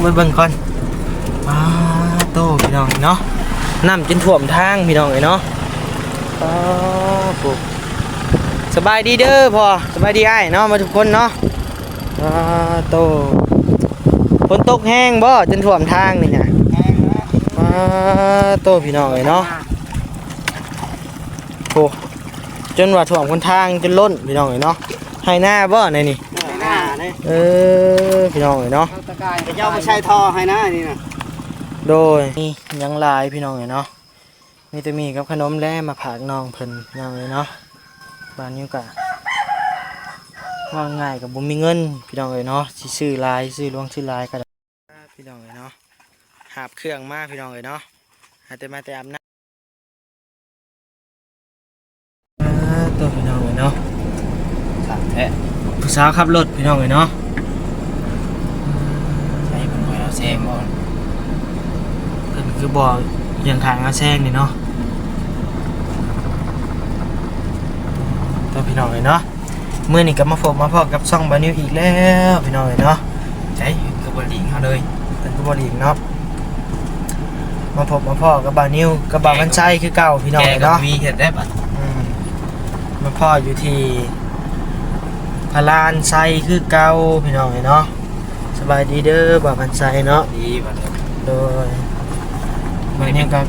ไปเบิ่งก่อนโตพี่น้องเนาะน้ำจนท่วมทางพี่น้องเลยเนาะสบายดีเด้อพ่อสบายดีไอ้เนาะมาทุกคนเนาะโตฝนตกแห้งบ่จนท่วมทางนี่เนี่ยโตพี่น้องเลยเนาะโอ้จนว่าท่วมคนทางจนล้นพี่น้องเลยเนาะให้หน้าบ่ในนี่พี่น้องเลยเนาะเจ้าไม่ใช่ท่อให้นะนี่นะโดยนี่ยังลายพี่น้องเลยเนาะมีแต่มีกับขนมแล่มาผากน้องเพิ่นน้องเลยเนาะบ้านนี้ก็ว่าง่ายกับบุมีเงินพี่น้องเลยเนาะซื้อลายซื้อลวงซื้อลายก็ได้พี่น้องเลยเนาะหาบเครื่องมาพี่น้องเลยเนาะหาแต่มาแต่อาบน้ำตัวพี่น้องเลยเนาะผู้สาวขับรถพี่น้องเลยเนาะใช่เป็นหอยเอาแซงบ่เพิ่นคือบ่อยังทางอาแซงนี่เนาะตัวพี่น้องเลยเนาะเมื่อนี้ก็มาพบมาพอกับช่องบานิวอีกแล้วพี่น้องเลยเนาะใช่คือบริงเขาเลยเป็นคือบริงเนาะมาพบมาพอกับบานิวกับบาวันชัยคือเก่าพี่น้องเลยเนาะมีเห็ดได้ปะมาพ่ออยู่ที่พารานไซคือเก่าพี่น้องเลยเนาะสบายดีเด้อบาวันชัยเนาะดีบัดโดยวันนี้ก็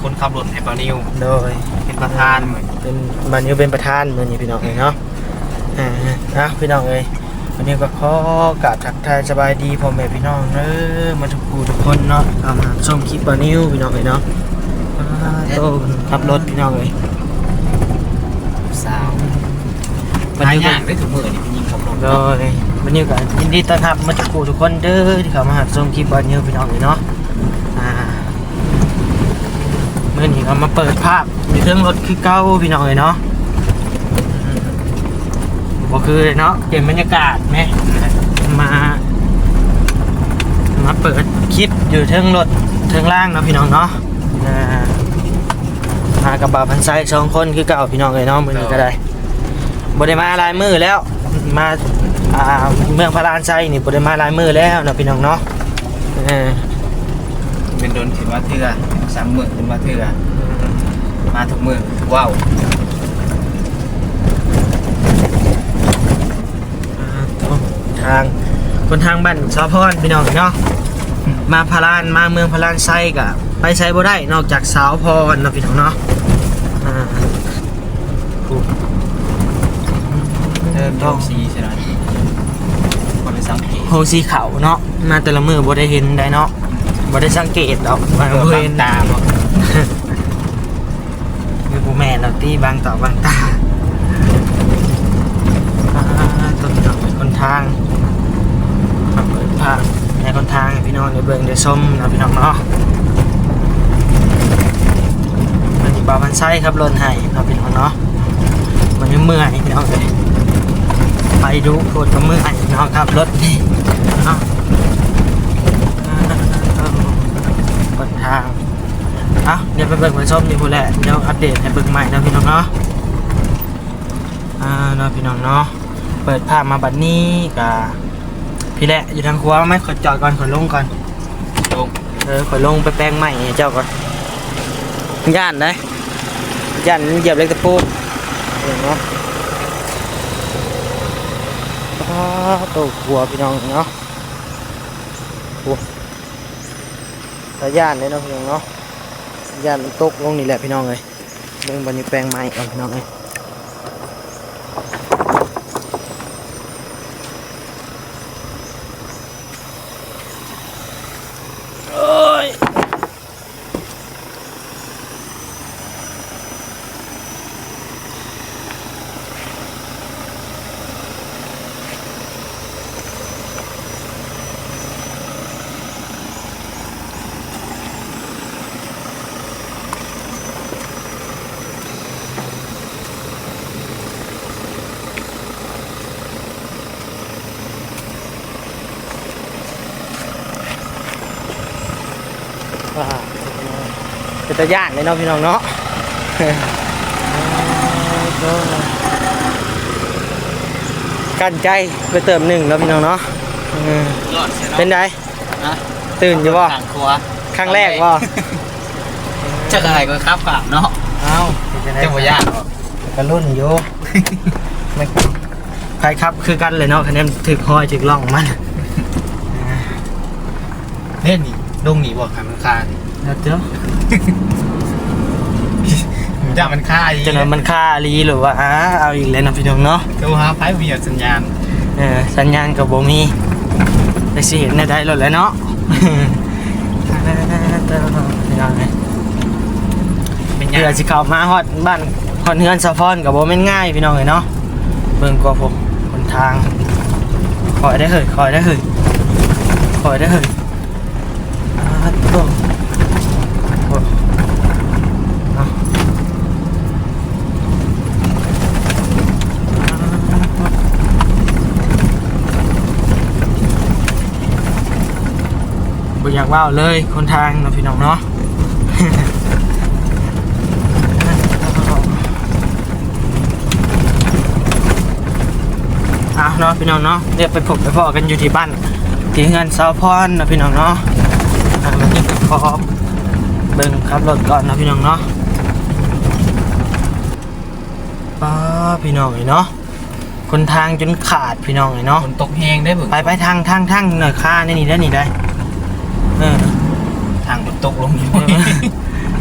คนขับรถให้บานิวโดยเป็นประธานเหมือนเป็นบานิวเป็นประธานเหมือนนี่พี่น้องเลยเนาะนะพี่น้องเลยวันนี้ก็ขอกราบทักทายสบายดีพ่อแม่พี่น้องเด้อมาทุกผู้ทุกคนเนาะเอามาชมคลิปบานิวพี่น้องเลยเนาะโตขับรถพี่น้องเลยสาวบานิวก็ได้ถุงมือนี่เป็นยิงขับรถโดยบานิวก็ยินดีต้อนรับมาทุกผู้ทุกคนเด้อที่เข้ามาหาชมคลิปบานิวพี่น้องเลยเนาะเมื่อนี้ก็มาเปิดภาพอยู่เครื่องรถคือเก้าพี่น้องเลยเนาะก็คือเนาะเปลี่ยนบรรยากาศไหมมาเปิดคลิปอยู่เทิงรถเทิงล่างเนาะพี่น้องเนาะมากับบ่าวพันไซ2 คนคือเก่าพี่น้องเลยเนาะมือนี้ก็ได้บ่ได้มาลายมือแล้วมาเมืองพารานไซนี่บ่ได้มาลายมือแล้วเนาะพี่น้องเนาะเป็นโดนถือว่าเถื่อ3 มื้อเป็นว่าเถื่อมาทุกมื้อว้าวคนทางบ้านสะพรพี่น้องเนาะมาพารานมาเมืองพารานไซกะไปไซบ่ได้นอกจากสาวพรเนาะพี่น้องเนาะต้องสีใช่ไหมคนไปสังเกตโฮสีขาวเนาะมาแต่ละมือบ่ได้เห็นได้เนาะบ่ได้สังเกตดอกบ่เห็นตาบ่คือผู้แม่เราตีบางต่อบางตาต้นดอกคนทางเปิดภาพในคนทางพี่น้องในเบื้องในส้มนะพี่น้องเนาะมันมีบ่าวพันไส้ครับรถให้นะพี่น้องเนาะมันยังเมื่อยพี่น้องเลยไปดูโคตรก็เมื่อยพี่น้องครับรถนี่เนาะคนทางเดี๋ยวไปเบิ่งไปส้มนี่พูดแหละเดี๋ยวอัปเดตให้เบิ่งใหม่นะพี่น้องเนาะเนาะพี่น้องเนาะเปิดภาพมาบัดนี้กับพี่แหละอยู่ทางครัวไหมขอจอดก่อนขอลงก่อนลงขอลงไปแปลงใหม่เจ้าก่อนย่านได้ย่านเหยียบเล็กตะปูเนาะตัวหัวพี่น้องเนาะแต่ย่านเลยเนาะพี่น้องเนาะย่านมันตกลงนี่แหละพี่น้องเลยเรื่องบันนี้แปลงใหม่ก่อนพี่น้องเลยเป็นตะย่านเลยเนาะพี่น้องเนาะกั้นใจไปเติม1แล้วพี่น้องเนาะเป็นไง ฮะ ตื่นอยู่บ่ ทางครัว ครั้งแรกบ่ จะอะไรก็ครับกลับเนาะ เอ้า จะบ่ยากหรอก ก็รุ่นอยู่มันใครครับคือกันเลยเนาะคะแนนถึกหอยถึกล่องมัน เล่นนี่ลงนี่บ่คันมันคานี่ แล้วเจ้า จะมันคาอีก จังนั้นมันค่าลีหรือว่าเอาอีกแล้วนะพี่น้องเนาะ โทรหาไผมีสัญญาณ สัญญาณกับบ่มีไปสิเห็นได้แล้วแหละเนาะ พี่น้องเอ้ย เป็น เพื่ ยั อง สิเข้ามาฮอดบ้านฮอดเฮือนสะพอนกับบ่แม่นง่ายพี่น้องเอ้ยเนาะเบิ่งกว่าผมหนทางคอยได้เฮ้ยคอยได้เฮ้ยคอยได้เฮ้ยโตโอ้เนาะบ่อยากว่าวเลยคนทางเนาะพี่น้องเนาะ เนาะพี่น้องเนาะเดี๋ยวไปพบไปพอกันอยู่ที่บ้านที่เงินสาวพรนะพี่น้องเนาะวันนี้ขอเบิ่งขับรถก่อนนะพี่น้องเนาะพี่น้องเนาะคนทางจนขาดพี่น้องเนาะ ฝนตกแห้งได้เบิ่ง ไปทางหน่อยค่านี่ได้นี่ได้ ทางฝนตกลงอยู่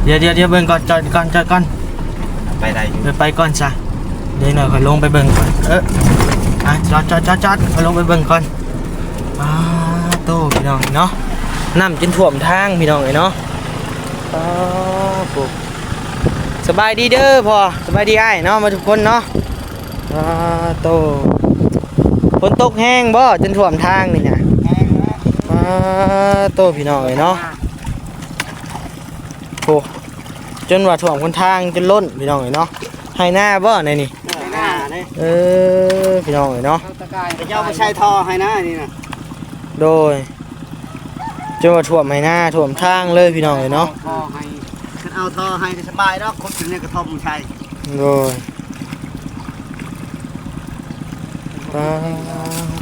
เดี๋ยวเบิ่งก่อนจอดก่อน ไปได้อยู่ ไปก่อนจ้ะเดี๋ยวหน่อยค่อยลงไปเบิ่งก่อนจอดค่อยลงไปเบิ่งก่อนโตพี่น้องเนาะน้ำจนท่วมทางพี่น้องเนาะปุ๊บสบายดีเด้อพ่อสบายดีอ้ายเนาะมาทุกคนเนาะโตฝนตกแห้งบ่จนท่วมทางนี่นะโตพี่น้องเนาะโอ้จนว่าท่วมคนทางจนล้นพี่น้องเนาะให้หน้าบ่ในนี่พี่น้องเนาะ เจ้าไม่ใช่ท่อให้นะนี่นะ โดยจนว่าท่วมให้หน้าท่วมทางเลยพี่น้องเนาะ ท่อให้ฉันเอาท่อให้สบายแล้วคนถึงเนี่ยกระท่อมใช่ โดย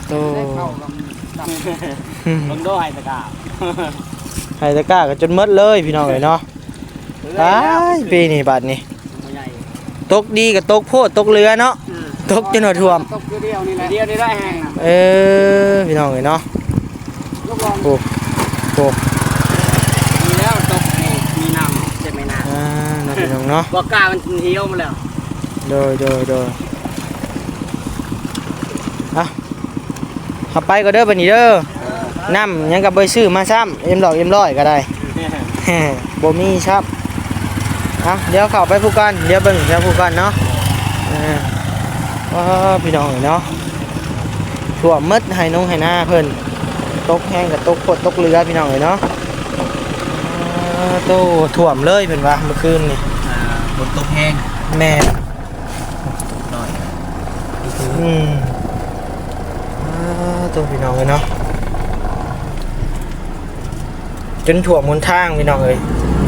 โต ลงโดให้ตะกา ให้ตะกร้าก็จนหมดเลยพี่น้องเนาะตายปีนี้บาดนี้ตกดีกับตกโพดตกเรือเนาะตกจนว่าท่วม ตกเดียวนี่แหละเดียวนี่ได้แห้งนะ พี่น้องเนาะ ลูกลอง โอ้โห มีแล้วตกมีน้ำเจ็บไม่นาน เนาะพี่น้องเนาะ บอกกามันเหี่ยวมาแล้ว โดยขับไปก็เด้อบัดนี้เด้อน้ำยังกับใบซื้อมาซ้ำเอ็มร้อยก็ได้ บ่มีซ้ำเดี๋ยวเข้าไปผู้กันเดี๋ยวเบิ่งเดี๋ยวผู้กันเนาะพี่น้องเนาะท่วมมืดให้น้องให้หน้าเพิ่นตกแห้งกับตกโคตรตกเรือพี่น้องเนาะโตท่วมเลยเพิ่นว่าเมื่อคืนนี่ ฝนตกแห้ง แม่ หน่อย ตัวพี่น้องเลยเนาะจนถ่วมบนทางพี่น้องเลย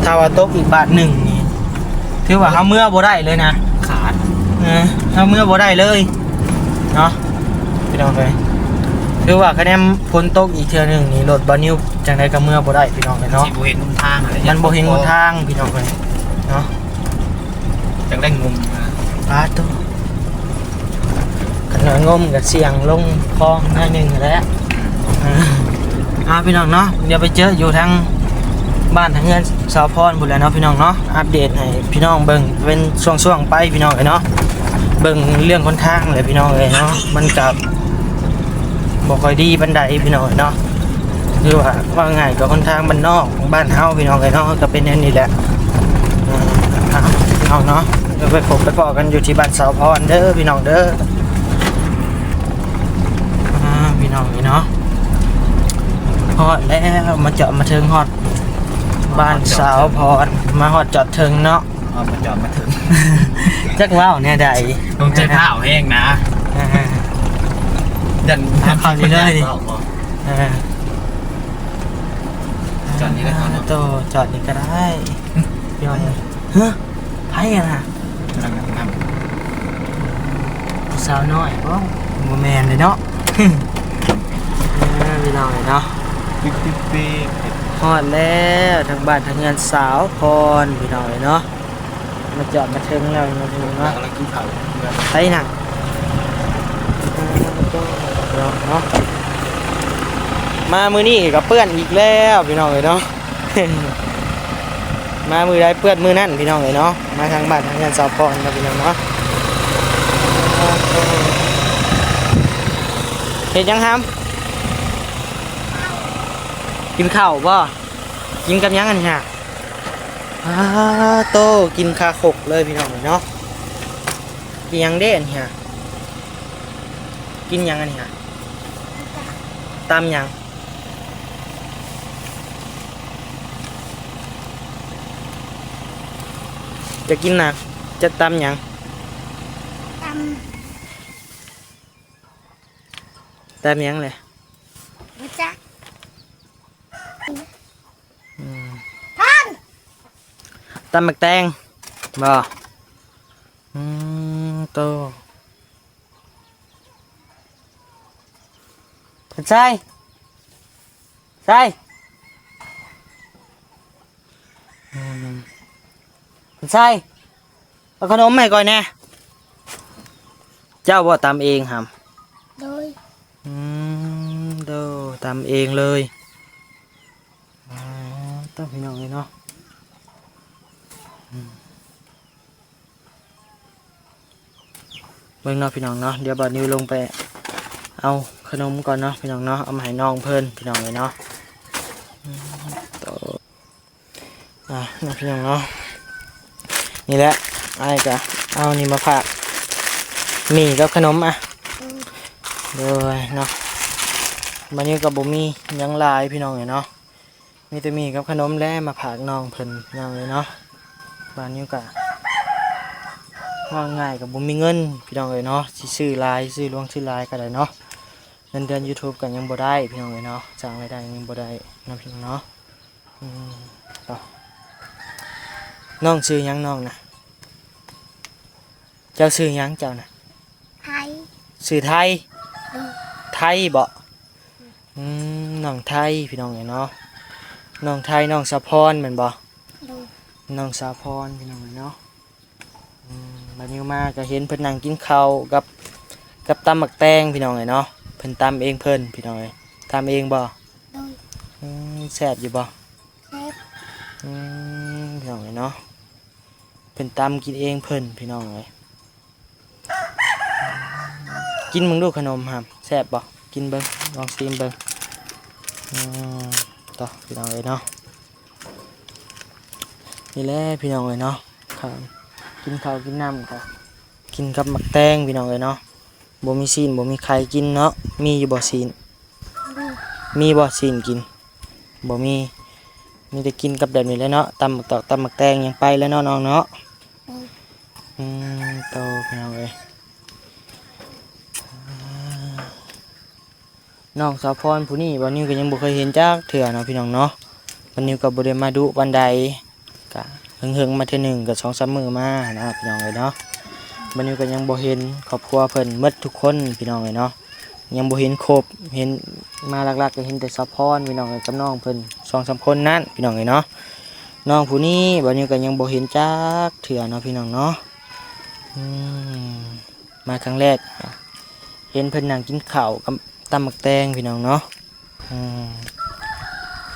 ถ้าว่าตกอีกบาทหนึ่งนี่ถือว่าเขาเมื่อบ่ได้เลยนะ ขาด เขาเมื่อบ่ได้เลยเนาะพี่น้องเลยถือว่าคะแนนพ้นตกอีกเทื่อหนึ่งนี่รถบอนิวจังไดก็เมื่อบ่ได้พี่น้องเลยเนาะ สิบ่เห็นหนทางอะไร มันบ่เห็นหนทางพี่น้องเลยเนาะ จังได้งม ตัวขนาดงมกับเสียงลงคลองหน้าหนึ่งแล้วพี่น้องเนาะเดี๋ยวไปเจออยู่ทางบ้านทางเงินสาวพรบุญแล้วเนาะพี่น้องเนาะอัปเดตให้พี่น้องเบิ่งเป็นช่วงๆไปพี่น้องเลยเนาะเบิ่งเรื่องคนทางเลยพี่น้องเลยเนาะมันกับบ่ค่อยดีบันไดพี่น้องเนาะคือว่าง่ายกับคนทางบ้านนอกบ้านเฮาพี่น้องเลยเนาะก็เป็นอย่างนี้แหละพี่น้องเนาะเดี๋ยวไปพบไปพอกันอยู่ที่บ้านสาวพรเด้อพี่น้องเด้อพี่น้องนี่เนาะฮอดแล้วมาเจาะมาถึงฮอดบ้านสาวพรมาฮอดจอดถึงเนาะ เอามาจอดมาถึง จักว่าวเนี่ยใด ลงใจผ้าแห้งนะดัน เข้านี่เลยจอดนี่ได้ครับ โตจอดนี่ก็ได้ย้อนเฮ้ยไพ่กันนะ กำลังน สาวน้อยโมแมนเลยเนาะพี่น้องเลยเนาะ ปิ๊ก ฮอดแล้วทางบ้านทางงานสาวพรพี่น้องเนาะมาจอดมาถึงแล้วเนาะพี่น้องเนาะ กำลังกินข้าว ไปหนักเนาะมามือนี่ก็เปื้อนอีกแล้วพี่น้องเนาะ มามือใดเปื้อนมือนั่นพี่น้องเนาะมาทางบ้านทางงานสาวพรนะพี่น้องเนาะเห็นยังครับกินข้าวบ่กินกับยังอันเนี่ยโตกินคาขกเลยพี่น้องเนาะกินยังเด่นเฮียกินยังอันเนี่ยตำยังจะกินนะจะตำยังตำยังเลย รู้จัก ตำหมักแตงบ่โตใช่ใช่ใช่เอาขนมให้ก่อนแน่เจ้าบ่ตำเองครับ โดย โดตำเองเลยต้องพี่น้องเลยเนาะเบิ่งเนาะพี่น้องเนาะเดี๋ยวบัดนิวลงไปเอาขนมก่อนเนาะพี่น้องเนาะเอามาให้น้องเพิ่นพี่น้องเลยเนาะนะพี่น้องเนาะนี่แหละไอ้กะเอานี่มาฝากมีกับขนมอ่ะเลยเนาะบัดนี้กับบุมียังหลายพี่น้องเลยเนาะมีแต่มีกับขนมและมาฝากน้องเพิ่นพี่น้องเลยเนาะบัดนี้กะว่าง่ายกับบุมีเงินพี่น้องเลยเนาะสิซื้อลายซื้อลวงซื้อลายก็ได้เนาะเงินเดือน YouTube กันยังบ่ได้พี่น้องเลยเนาะจ้างรายได้ยังบ่ได้นะพี่น้องเนาะต่อน้องซื้อยังน้องนะเจ้าซื้อยังเจ้านะ ไทย ซื้อไทยไทยบ่น้องไทยพี่น้องเลยเนาะน้องไทยน้องสะพรเหมือนบ่ โดย น้องสะพรพี่น้องเลยเนาะบัดนี้มาก็เห็นเพิ่นนั่งกินข้าวกับตำหมักแตงพี่น้องเลยเนาะเพิ่นตำเองเพิ่นพี่น้องเลยตำเองบ่ โดย แซ่บอยู่บ่ เซฟ พี่น้องเลยเนาะเพิ่นตำกินเองเพิ่นพี่น้องเลยกินมึงดูขนมครับแซ่บบ่กินเบิ่งลองชิมเบิ่งต่อพี่น้องเลยเนาะนี่แหละพี่น้องเลยเนาะครับกินข้าวกินน้ำค่ะกินกับหมักแตงพี่น้องเลยเนาะบ่มีซีนบ่มีไข่กินเนาะมีอยู่บ่ซีนมีบ่ซีนกินบ่มีแต่กินกับแบบนี้เลยเนาะตำหมักตอกตำหมักแตงยังไปแล้วเนาะน้องเนาะโตพี่น้องเลยน้องสาวพรผู้นี้วันนี้ก็ยังบ่เคยเห็นจักเถื่อเนาะพี่น้องเนาะวันนี้ก็บ่ได้มาดูวันใดก็เฮิงๆมาเทื่อหนึงก็ 2-3 มื้อมานะพี่น้องเลยเนาะวันนี้ก็ยังบ่เห็นครอบครัวเพิ่นหมดทุกคนพี่น้องเลยเนาะยังบ่เห็นครบเห็นมาหลักๆก็เห็นแต่สาวพรพี่น้องเลยกับน้องเพิ่น 2-3 คนนั้นพี่น้องเลยเนาะน้องผู้นี้วันนี้ก็ยังบ่เห็นจักเถื่อเนาะพี่น้องเนาะมาครั้งแรกเห็นเพิ่นนั่งกินข้าวกับตำหมักแตงพี่น้องเนาะ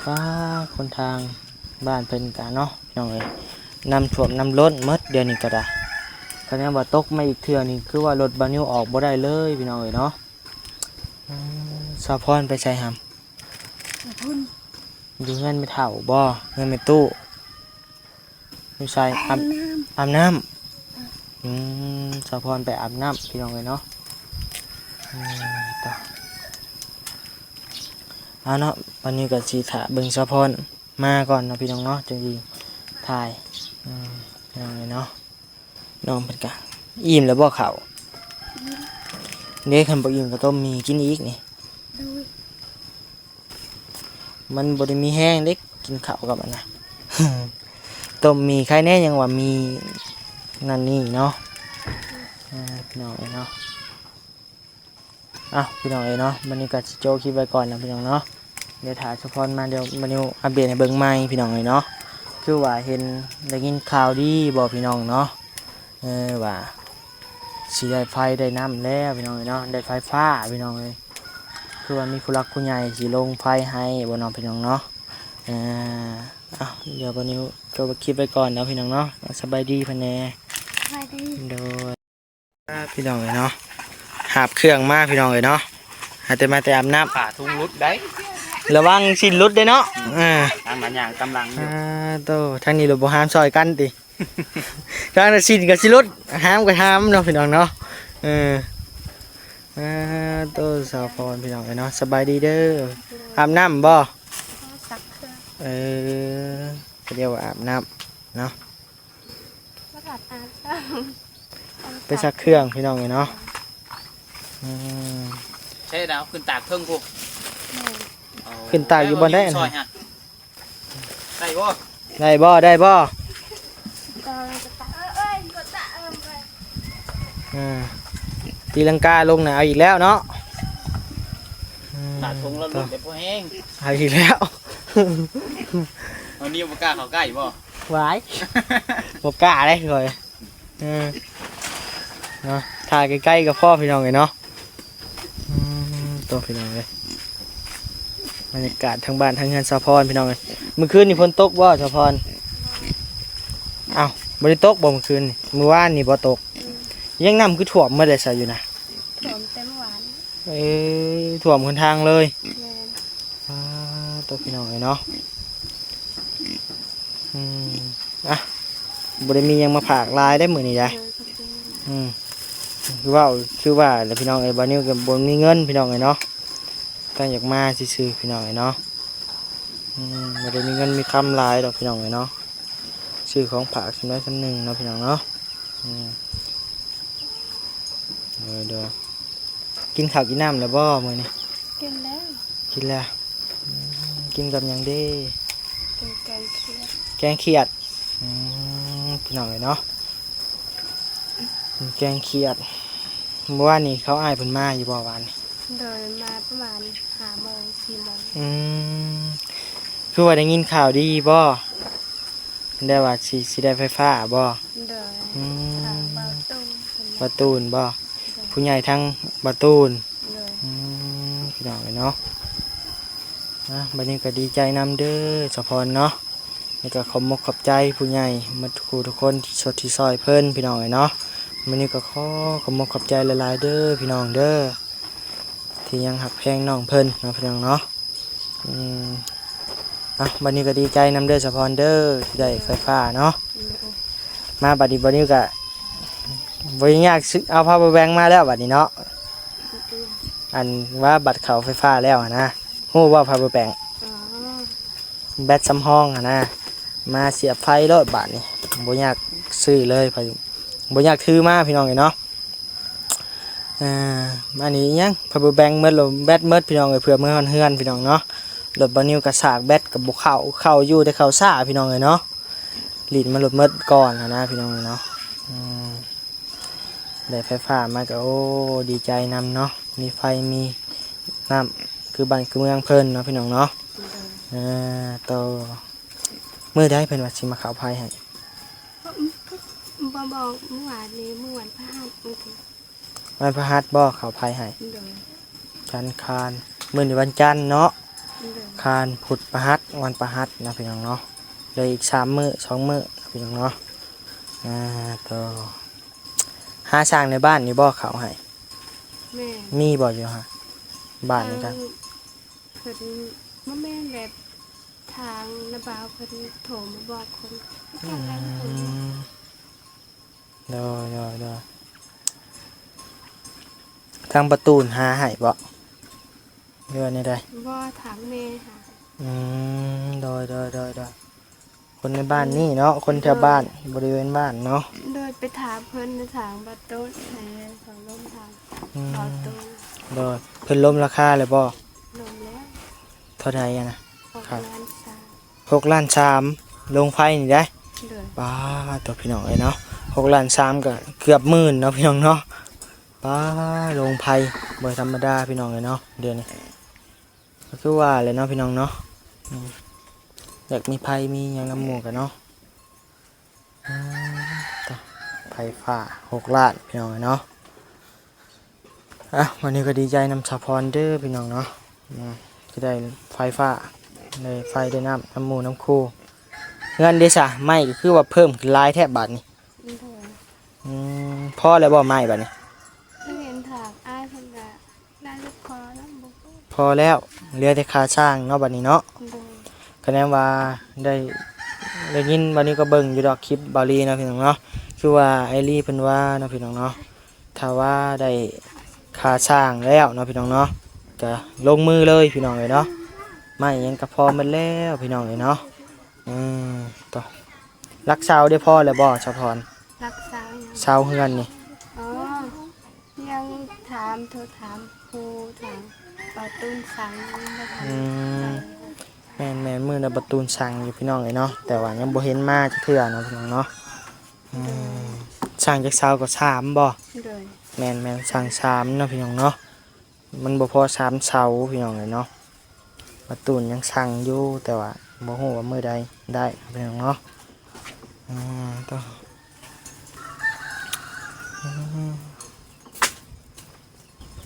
ฟ้าคนทางบ้านเพิ่นกะเนาะพี่น้องเอ้ยน้ำท่วมน้ำล้นหมดเดือนนี้ก็ได้คะแนนว่าตกมาอีกเทื่อนี่คือว่ารถบานิวออกบ่ได้เลยพี่น้องเอ้ยเนาะสาวพรไปใส่หำ พุ่น อยู่เงินไม่เท่าบ่เงินไม่ตู้อยู่ใส่ อาบน้ อาบน้ำสาวพรไปอาบน้ำพี่น้องเอ้ยเนาะต่อเอาเนาะวันนี้ก็สิถาเบิ่งสาวพรมาก่อนเนาะพี่น้องเนาะจังดีถ่ายพี่น้องเลยเนาะน้องเพิ่นก็อิ่มแล้วบ่ข้าวเด้คันบ่อิ่มก็ต้มมีกินอีกนี่ ำโดย มันบ่ได้มีแห้งเด็กกินข้าวกับมันนะ ต้มมีใครแน่ยังว่ามีนั่นนี่เนาะพี่น้องเอ้ยเนาะพี่น้องเอ้ยเนาะวันนี้ก็สิโจคลิปไว้ก่อนนะพี่น้องเนาะ เดี๋ยวถ่ายเฉพาะมาเดี๋ยวมานิวอัปเดตให้เบิ่งใหม่พี่น้องเลยเนาะคือว่าเห็นได้ยินข่าวดีบอกพี่น้องเนาะว่าสิได้ไฟได้น้ำแล้วพี่น้องเลยเนาะได้ไฟฟ้าพี่น้องเลยคือว่ามีผู้รักผู้ใหญ่สิลงไฟให้บ่น้องพี่น้องเนาะเดี๋ยววันนี้ก็คลิปไปก่อนนะพี่น้องเนาะสบายดีพันแน่ สวัสดี โดยพี่น้องเลยเนาะหาบเครื่องมาพี่น้องเลยเนาะหาแต่มาแต่อาบน้ำ ป่าทุ่งรุดได้ ระวังสินรุดได้เนาะตามหลายอย่างกำลังอยู่ โตทางนี้เราบ่ห้ามซอยกันติ ทางนั้นสินกับสิรุดห้ามกับห้ามเนาะพี่น้องเนาะโตสาวพรพี่น้องเลยเนาะสบายดีเด้ออาบน้ำบ่ สักเครื่อง เรียกว่าอาบน้ำเนาะ มาถัดอาบ ไปซักเครื่องพี่น้องเลยเนาะ ใช่แล้วขึ้นตากเพิ่งพวก ขึ้นตากอยู่บนได้ ซอยฮะได้บ่ ได้บ่ได้บ่ ก็จะตัดก็จะไป ตีลังกาลงน่ะเอาอีกแล้วเนาะ ตากทงแล้วหลุดเดี๋ยวพวกแห้ง เอาอีกแล้ว เอานิ้วมากล้าเข้าใกล้บ่ หวาย บ่กล้าได้เลยเนาะถ่ายใกล้ๆกับพ่อพี่น้องเลยเนาะตัวพี่น้องเลยบรรยากาศทางบ้านทางเงินสะพรพี่น้องเลยเมื่อคืนนี่ฝนตกบ่สะพรอ้าวบ่ได้ตกบ่เมื่อคืนนี่เมื่อวานนี่บ่ตกยังน้ำคือท่วมมาได้ซะอยู่นะ ถ่วมเต็มหวาน ท่วมคนทางเลย แมน ตัวพี่น้องเลยเนาะบ่ได้มียังมาผากลายได้มื้อนี้ได้ คือว่าแล้วพี่น้องไอ้บ้านนี้กับบนมีเงินพี่น้องไอ้เนาะตั้งอยากมาซื้อพี่น้องไอ้เนาะไม่ได้มีเงินมีคำลายดอกพี่น้องไอ้เนาะซื้อของฝากชิ้นน้อยชิ้นหนึ่งเนาะพี่น้องเนาะเดี๋ยวกินข้าวกินน้ำแล้วบ่มื้อนี้ กินแล้ว กินแล้วกินกับหยังเด้ กินแกงเขียด แกงเขียดพี่น้องไอ้เนาะแกงเขียดเมื่อวานนี้เขาอ้ายเพิ่นมาอยู่บ่วานนี้ เดินมาประมาณ5 โมง 4 โมง คือว่าได้ยินข่าวดีบ่ได้ว่าสิได้ไฟฟ้าบ่ เดินทางเบาตุ้ง บาตูนบ่ผู้ใหญ่ทั้งบาตูน เลย พี่น้องเนาะบัดนี้ก็ดีใจนำเด้อสะพรเนาะแล้วก็ขอบมกขอบใจผู้ใหญ่มาทุกคนที่ชดที่ซอยเพิ่นพี่น้องเนาะบัดนี้ก็ขอบมกขอบใจหลายๆเด้อพี่น้องเด้อที่ยังหักแพงน้องเพิ่นเนาะพี่น้องเนาะบัดนี้ก็ดีใจนำเด้อสะพรเด้อที่ได้ไฟฟ้าเนาะมาบัดนี้ก็บ่ยากซื้อเอาพาวเวอร์แบงค์มาแล้วบัดนี้เนาะอันว่าบัตรเข้าไฟฟ้าแล้วนะฮู้ว่าพาวเวอร์แบงค์แบตสำรองนะมาเสียบไฟรถบัดนี้บ่ยากซื้อเลยบ่อยากถือมาพี่น้องเนาะอันนี้ยังพาวเวอร์แบงค์เมื่อลมแบตเมื่อพี่น้องเพื่อเมื่อเฮือนพี่น้องเนาะรถบานิวกระสากแบตกับบุกเข้าอยู่ได้เข้าซ่าพี่น้องเลยเนาะลิ้นมันรถเมื่อก่อนนะพี่น้องเนาะได้ไฟฟ้ามาก็โอ้ดีใจนำเนาะมีไฟมีน้ำคือบ้านคือเมืองเพิ่นเนาะพี่น้องเนาะต่อเมื่อได้เพิ่นว่าสิมาเข้าไฟให้ บอกเมื่อวานนี้เมื่อวันพฤหัส วันพฤหัสบ่เข้าไฟให้ เดิน จันทร์คานมื้อนี้วันจันทร์เนาะ เดิน คานพุธพฤหัสวันพฤหัสนะพี่น้องเนาะเลยอีก3 มื้อ2 มื้อพี่น้องเนาะต่อหาสร้างในบ้านนี่บ่เข้าให้ แม่ มีบ่อยู่ฮะบ้านนี่กัน เพิ่นมาแม่นแบบทางนาบ่าวเพิ่นโทรมาบอกคนทางนั้นคน เด้อทางประตูนหาให้บ่เดือนนี้ได้ บ่ถามแม่ค่ะ โดยคนในบ้านนี่เนาะคนแถวบ้านบริเวณบ้านเนาะ โดยไปถามเพิ่นในทางประตูให้ทางลมทางประตู โดยเพิ่นล้มราคาเลยบ่ ลมแล้ว เท่าใดอะนะ ออก ครับ งานซา 6 ล้าน 3ลงไฟนี่ได้ เดิน ป้าตัวพี่น้องเนาะ6 ล้าน 3ก็เกือบหมื่นเนาะพี่น้องเนาะป้าลงไฟบ่ธรรมดาพี่น้องเนาะเดือนนี้ ก็คือว่าเลยเนาะพี่น้องเนาะอยากมีไผมีหยังนำหมู่กันเนาะต่อไผฟ้า6 ล้านพี่น้องเนาะวันนี้ก็ดีใจนำสะพรเด้อพี่น้องเนาะจะได้ไฟฟ้าได้ไฟได้น้ำหมู่น้ำคูเงินเดซ่าไม่ก็คือว่าเพิ่มขึ้นหลายแทบบาทนี่ โดย พอแล้วบ่ไม่บาทนี่ ถ้าเห็นถากอ้ายเพิ่นก็ได้ลูกคอแล้วบ่ พอแล้วเหลือแต่ค่าช่างเนาะบาทนี้เนาะ โดย คะแนนว่าได้ยินวันนี้ก็เบิ่งอยู่ดอกคลิปบาลีเนาะพี่น้องเนาะคือว่าไอรีเพิ่นว่าเนาะพี่น้องเนาะถ้าว่าได้ค่าช่างแล้วเนาะพี่น้องเนาะจะลงมือเลยพี่น้องเลยเนาะไม่ยังก็พอหมดแล้วพี่น้องเลยเนาะต่อรักษาได้พอแล้วบ่ชาวพร รักษาอย่าง ชาวเฮือนนี่ อ๋อยังถามโทรถามครูถามประตูสังบ่ทันได้ แม่นมือนะประตูนสั่งอยู่พี่น้องเลยเนาะแต่ว่ายังบ่เห็นมาจักเทื่อเนาะพี่น้องเนาะสั่งจากเช้าก็3บ่ โดย แม่นสั่ง3เนาะพี่น้องเนาะมันบ่พอ3เสาพี่น้องเลยเนาะประตูนยังสั่งอยู่แต่ว่าบ่ฮู้ว่ามื้อใดได้พี่น้องเนาะต่อ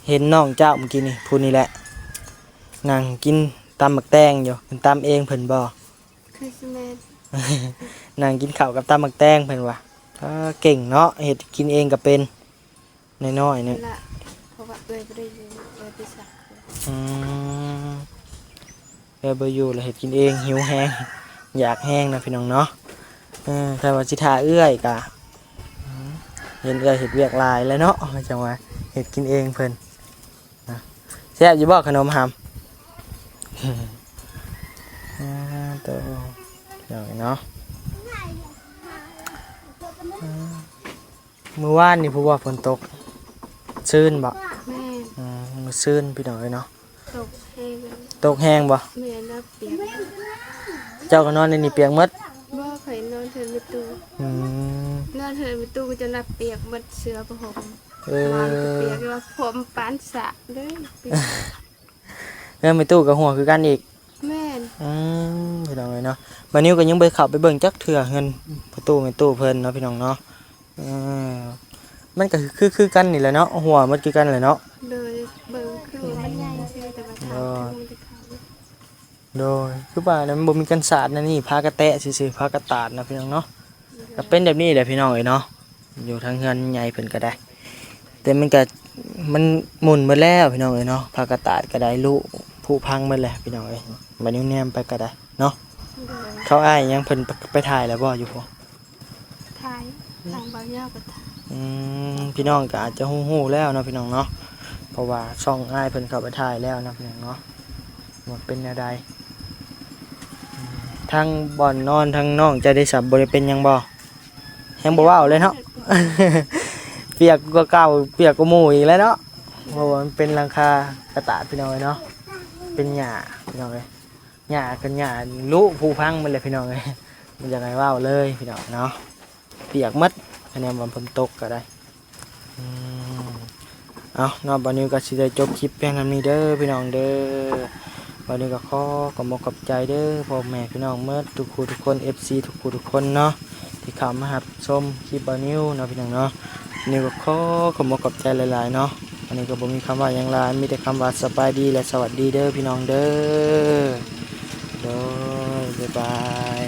เห็นน้องเจ้าเมื่อกี้นี่ผู้นี้แหละนั่งกินตำหมักแตงอยู่เพิ่นตำเองเพิ่นบ่ คริสต์มาส นั่งกินข้าวกับตำหมักแตงเพิ่นว่าเก่งเนาะเฮ็ดกินเองก็เป็นน้อยๆนึง ละเพราะว่าเอ้ยบ่ได้อยู่เอ้ยไปสัก แล้วบ่อยู่แล้วเฮ็ดกินเองหิวแฮงอยากแห้งนะพี่น้องเนาะถ้าว่าสิท่าเอื้อยก็เห็นเอื้อยเฮ็ดเวียกหลายแล้วเนาะจังว่าเฮ็ดกินเองเพิ่นนะแซ่บอยู่บ่ขนมหำตัวอย่างเนาะมื้อวานนี่ผู้ว่าฝนตกชื้นบ่ แม่ มื้อชื้นพี่น้องเอ้ยเนาะ ตกให้เลย ตกแห้งบ่ แม่น่ะเปียก เจ้าก็นอนในนี่เปียกหมด บ่เคยนอนเทินประตู อืม นอนเทินประตูก็จะนับเปียกหมดเสื้อผ้าห่ม เอ มันก็ อ เปียกว่าผมปานสระเลยเปียก เรื่องไม่ตู้กับหัวคือกันอีก แม่น พี่น้องเลยเนาะบัดนี้ก็ยังไปขับไปเบิ่งจักเถื่อเงินประตูไม่ตู้เพิ่นเนาะพี่น้องเนาะมันก็คือกันนี่แหละเนาะหัวมันคือกันแหละเนาะ โดยเบิ่งคือมันใหญ่ซื่อแต่ว่าทางมันจะเข้า โดยคือว่ามันบ่มีกันสาดนะนี่พากระแตะซื่อๆพากระตาดนะพี่น้องเนาะก็เป็นแบบนี้แหละพี่น้องเอ้ยเนาะอยู่ทางเฮือนใหญ่เพิ่นก็ได้ แต่มันหมุนหมดแล้วพี่น้องเอ้ยเนาะพากระตาดก็ได้ลุผู้พังหมดแล้วพี่น้องเอ้ยบัดนี้แนมไปก็ได้เนาะ โดย เขาอ้ายยังเพิ่นไปถ่ายแล้วบ่อยู่พอ ทายทางบ่าวยาวก็ทาย พี่น้องก็อาจจะฮู้ๆแล้วเนาะพี่น้องเนาะเพราะว่าช่องอ้ายเพิ่นเข้าไปถ่ายแล้วนะพี่น้องเนาะว่าเป็นแนวใดทั้งบ่อนนอนทั้งน้องจะได้สับบ่ได้เป็นหยังบ่แฮงบ่เว้าเลยเนาะ เปียกกว่าเก่าเปียกกว่าหมู่อีกแล้วเนาะเพราะว่ามันเป็นหลังคากระตาดพี่น้องเอ้ยเนาะเป็นหญ้าพี่น้องเอ้ยหญ้ากันหญ้าลุผู้พังมันเลยพี่น้องเอ้ยมันจะไงเว้าเลยพี่น้องเนาะเปียกหมดคะแนนวันฝนตกก็ได้เอาเนาะบัดนี้ก็สิได้จบคลิปเพียงเท่านี้เด้อพี่น้องเด้อบัดนี้ก็ขอบคุณใจเด้อพ่อแม่พี่น้องเมื่อทุกคู่ทุกคน FC ทุกคู่ทุกคนเนาะที่เข้ามารับชมคลิปบัดนี้เนาะพี่น้องเนาะนี่ก็ขอบคุณใจหลายๆเนาะอันนี้ก็บ่มีคำว่าหยังหลายมีแต่คำว่าสบายดีและสวัสดีเด้อพี่น้องเด้อโดยบ๊ายบาย